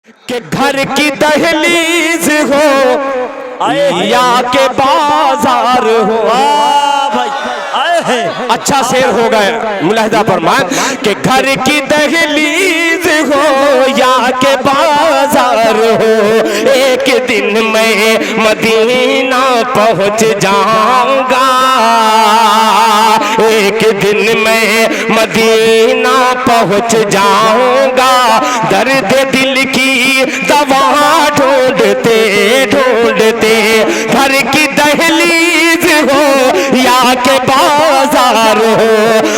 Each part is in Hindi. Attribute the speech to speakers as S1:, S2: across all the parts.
S1: कि घर की दहलीज हो या के बाजार हो।
S2: भाई आए हैं।
S1: अच्छा शेर हो गया मुलाहिदा फरमाए कि घर की दहलीज हो या के बाजार हो, एक दिन मैं मदीना पहुंच जाऊंगा, एक दिन मैं मदीना पहुंच जाऊंगा, दर्द दिल की दवा ढूंढते ढूंढते। घर की दहलीज हो या के बाजार हो,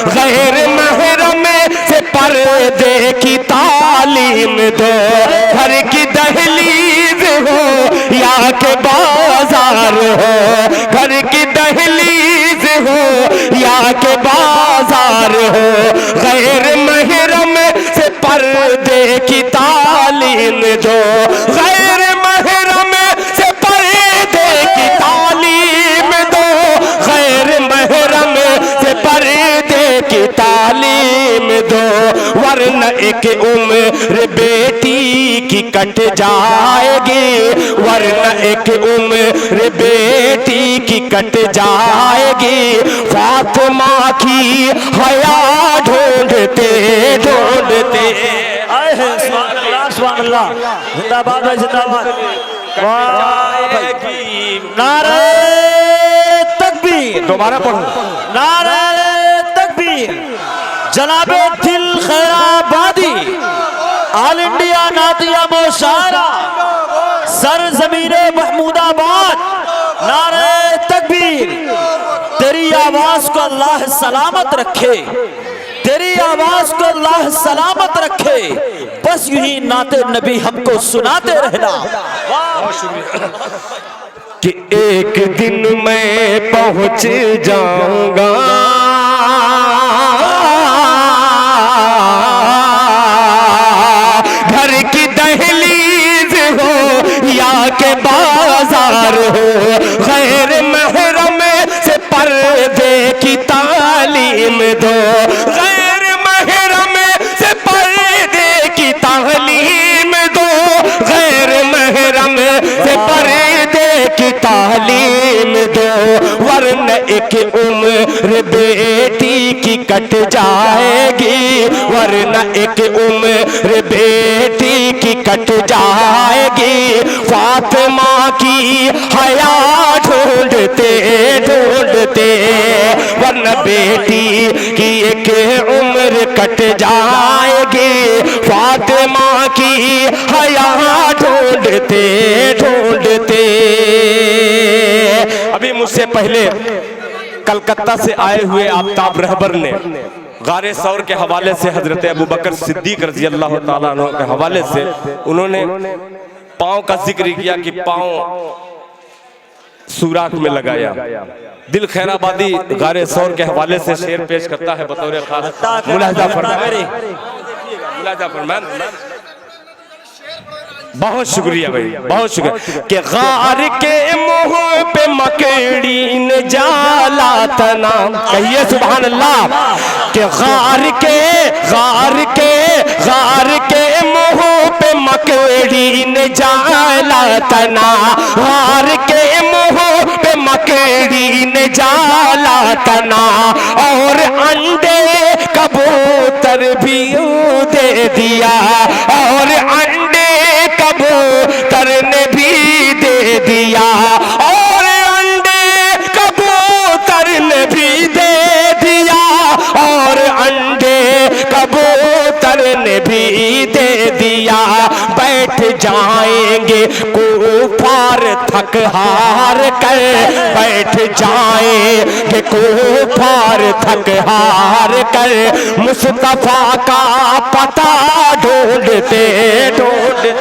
S1: गैर महरम से पर्दे की तालीम दो। घर की दहलीज हो या के बाजार हो, घर की दहलीज हो या के बाजार हो, गैर महरम से पर्दे की तालीम दो। गैर महरम से पर्दे की तालीम दो, गैर महरम से पर्दे की तालीम दो, वरना एक उम्र बेटी की कट जाएगी, वरना एक उम्र बेटी की कट जाएगी। फातिमा की हया ढूंढते ढूंढते
S2: आए हैं। सुभान अल्लाह सुभान अल्लाह। जिंदाबाद भाई जिंदाबाद। वाह भाई। नारे तकबीर।
S1: दोबारा पढ़ो।
S2: नारे तकबीर। जनाबे दिल खैराबादी ऑल इंडिया नातिया मुशायरा सर जमीरे महमूदाबाद। नारे तकबीर। तेरी आवाज को अल्लाह सलामत रखे, तेरी आवाज को अल्लाह सलामत रखे, बस यूं ही नाते नबी हमको सुनाते रहना।
S1: कि एक दिन मैं पहुंच जाऊंगा, घर की दहलीज हो या के बाजार हो, गैर महरम से पर्दे की तालीम दो, गैर महरम से पर्दे की तालीम दो, गैर महरम से पर्दे की तालीम दो, वरना एक उम्र बेटी की कट जाएगी, वरना एक उम्र बेटी की कट जाएगी। फातिमा की हया ढूंढते ढूंढते, वरना बेटी की एक उम्र कट जाएगी। फातिमा की हया ढूंढते ढूंढते। अभी मुझसे पहले कलकत्ता से आए हुए आफ्ताब रहबर ने गारे सौर के हवाले से हजरत अबू बकर सिद्दीक रजी अल्लाह ताला अन्हु के हवाले से उन्होंने पांव का जिक्र किया कि पांव सुराख में लगाया। दिल खैराबादी गारे सौर के हवाले से शेर पेश करता है बतौर खास। मुलाहिजा फरमाएं, मुलाहिजा फरमाएं। बहुत शुक्रिया भाई, बहुत शुक्रिया। कि गार के मुंह पे मकड़ी ने जाला तना, कहिए सुभान अल्लाह। कि गार के मुंह पे मकड़ी ने जाला तना, गार के मुंह पे मकड़ी ने जाला तना, और अंडे कबूतर भी दे दिया, और अंडे कबूतर ने भी दे दिया, और अंडे कबूतर ने भी दे दिया, और अंडे कबूतर ने भी दे दिया। बैठ जाएंगे कुफार थक हार कर, बैठ जाएंगे कुफार थक हार कर, मुस्तफा का पता ढूंढते ढूंढते,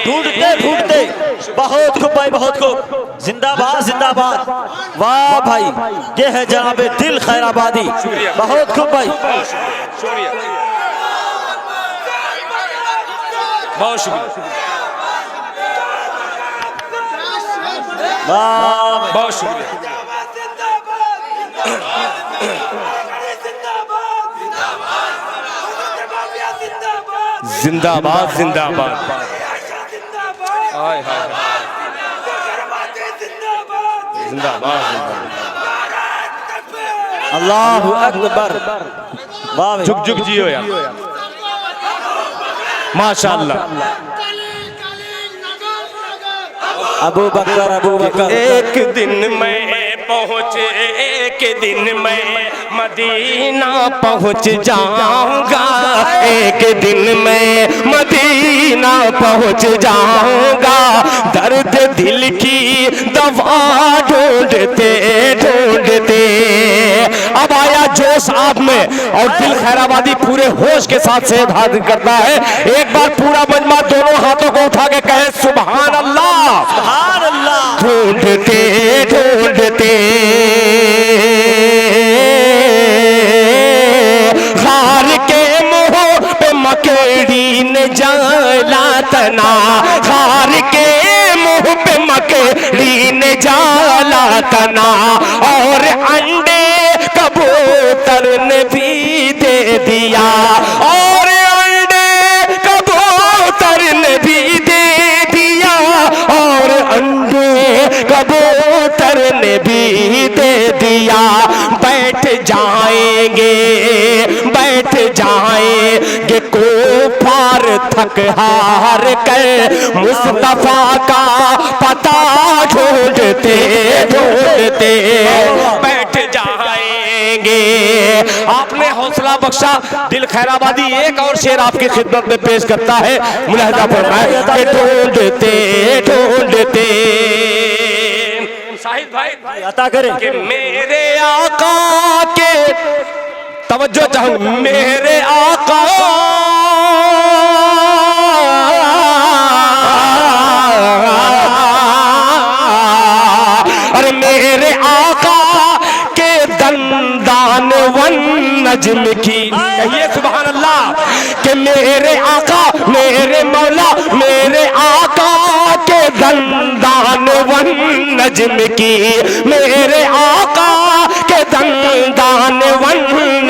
S2: ढूंढते ढूंढते। बहुत खूब भाई, बहुत खूब। जिंदाबाद जिंदाबाद। वाह भाई, ये है जनाबे दिल खैराबादी। बहुत खूब भाई,
S1: शुक्रिया, बहुत शुक्रिया, बहुत शुक्रिया। जिंदाबाद जिंदाबाद। हाय हाय जिंदाबाद।
S2: अल्लाहु अकबर। वाह भाई।
S1: झुक झुक जियो यार, माशाअल्लाह।
S2: अबू बकर अबू बकर।
S1: एक दिन मैं पहुँचे, एक दिन मैं मदीना पहुँच जाऊंगा, एक दिन मैं मदीना पहुँच जाऊंगा, दर्द दिल की दवा ढूंढते ढूंढते। अब आया जोश आप में और दिल खैराबादी पूरे होश के साथ से हाजिर करता है। एक बार पूरा मजमा दोनों हाथों को उठा के कहे सुभान अल्लाह।
S2: सुभान अल्लाह।
S1: ढूंढते ढूंढते खार के मुंह पे मकड़ी ने जाला तना, खार के मुंह पे मकड़ी ने जाला तना, और अंडे कबूतर ने भी दे दिया, और अंडे कबूतर ने भी दे दिया, और अंडे कबूतर ने भी दे दिया। बैठ जाएंगे कुफार थक हार कर, मुस्तफा का पता ढूंढते ढूंढते बैठ जाएंगे। आपने हौसला बख्शा दिल खैराबादी। एक और शेर आपकी खिदमत में पेश करता है, मुलाहिजा फरमाए कि ढूंढते ढूंढते शाहिद भाई
S2: अता करें
S1: कि मेरे आका के तवज्जो चाहूं, मेरे आका अरे मेरे आका के दंदान वन नज्म की, कहिए सुभान अल्लाह। कि मेरे आका मेरे मौला मेरे आका के दंदान वन नज्म की, मेरे आका के दंदान वन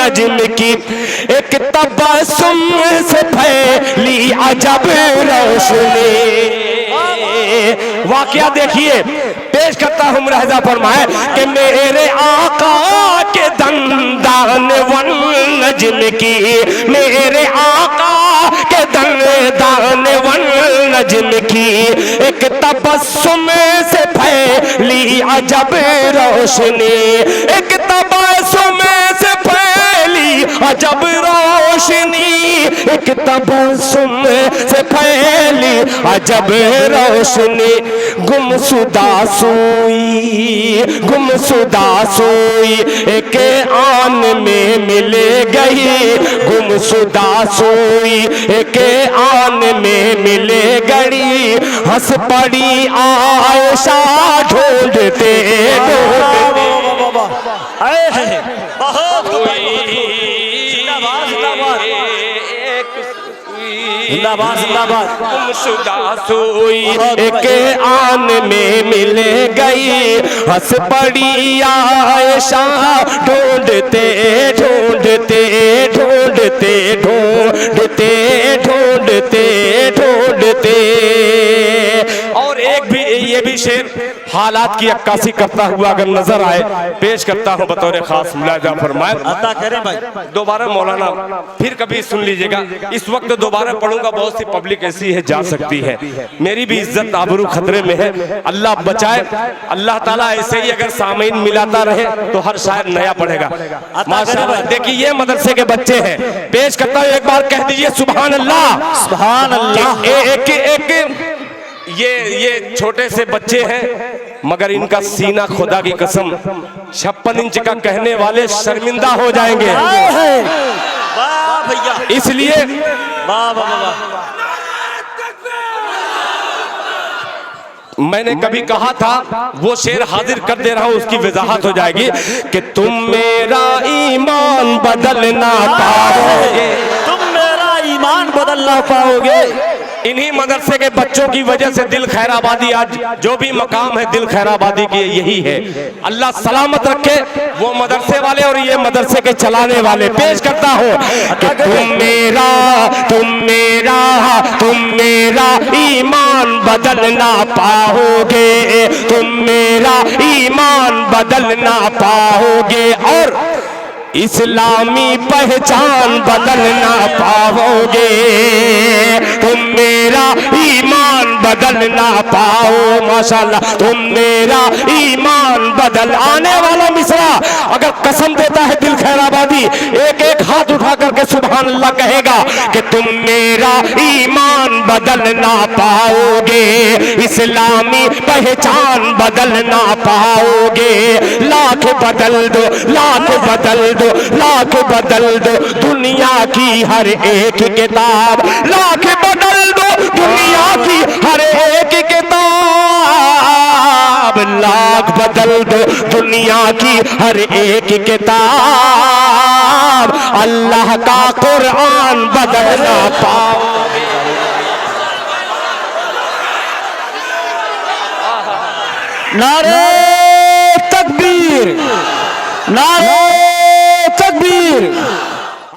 S1: नज्म की, एक तबस्सुम से फैली अजब रोशनी। वाकया देखिए पेश करता हूँ, मुलाहिजा फरमाए कि मेरे आका के दंदान वन नज्म की, मेरे आका के दंदान वन नज्म की, एक तबस्सुम से फैली अजब रोशनी, एक तबस्सुम से फैली अजब रोशनी, एक तबस्सुम से फैली अजब रोशनी। गुमशुदा सुई एक आन में मिल गई, गुमशुदा सुई एक आन में मिल गई, हंस पड़ी आयशा ढूंढते ढूंढते।
S2: जिंदाबाद जिंदाबाद।
S1: गुमशुदा सुई एक आन में मिल गई, हंस पड़ी आयशा ढूंढते ढूंढते ढूंढते ढूंढते ढूंढते ढूंढते। और एक भी ये भी शेर हालात की अक्कासी करता हुआ अगर नजर आए पेश करता हूँ बतौर खास, मुलाहिजा फरमाए।
S2: अता करें भाई।
S1: दोबारा मौलाना फिर कभी सुन लीजिएगा, इस वक्त दोबारा पढ़ूंगा, बहुत सी पब्लिक ऐसी है जा सकती है, मेरी भी इज्जत आबरू खतरे में है, अल्लाह बचाए। अल्लाह ताला ऐसे ही अगर सामीन मिलाता रहे तो हर शायर नया पढ़ेगा माशाअल्लाह। देखिए ये मदरसे के बच्चे हैं, पेश करता हूँ, एक बार कह दीजिए सुभान अल्लाह
S2: सुभान अल्लाह।
S1: एक ये छोटे से बच्चे हैं मगर इनका सीना खुदा की कसम 56 इंच का कहने वाले शर्मिंदा हो जाएंगे।
S2: वाह भैया,
S1: इसलिए
S2: वाह वाह वाह।
S1: मैंने कभी कहा था वो शेर हाजिर कर दे रहा हूं, उसकी वजाहत हो जाएगी कि तुम मेरा ईमान बदल ना पाओगे,
S2: तुम मेरा ईमान बदल ना पाओगे।
S1: इन्हीं मदरसे के बच्चों की वजह से दिल खैराबादी आज जो भी मकाम है दिल खैराबादी की यही है। अल्लाह सलामत रखे वो मदरसे वाले और ये मदरसे के चलाने वाले। पेश करता हूँ कि तुम मेरा ईमान बदल ना पाओगे, तुम मेरा ईमान बदल ना पाओगे और इस्लामी पहचान बदल ना पाओगे, तुम मेरा ईमान बदल ना पाओ। माशाल्लाह तुम मेरा ईमान बदल। आने वाला मिसरा अगर कसम देता है दिल खैराबादी, एक एक हाथ उठा करके सुभान अल्लाह कहेगा कि तुम मेरा ईमान बदल ना पाओगे, इस्लामी पहचान बदल ना पाओगे। लाख बदल दो, लाख बदल दो, लाख बदल दो दुनिया की हर एक किताब, लाख बदल दो दुनिया की हर एक किताब, लाख बदल दो दुनिया की हर एक किताब, अल्लाह का कुरान बदल ना पाओगे। नारे तकबीर, नारे तकबीर।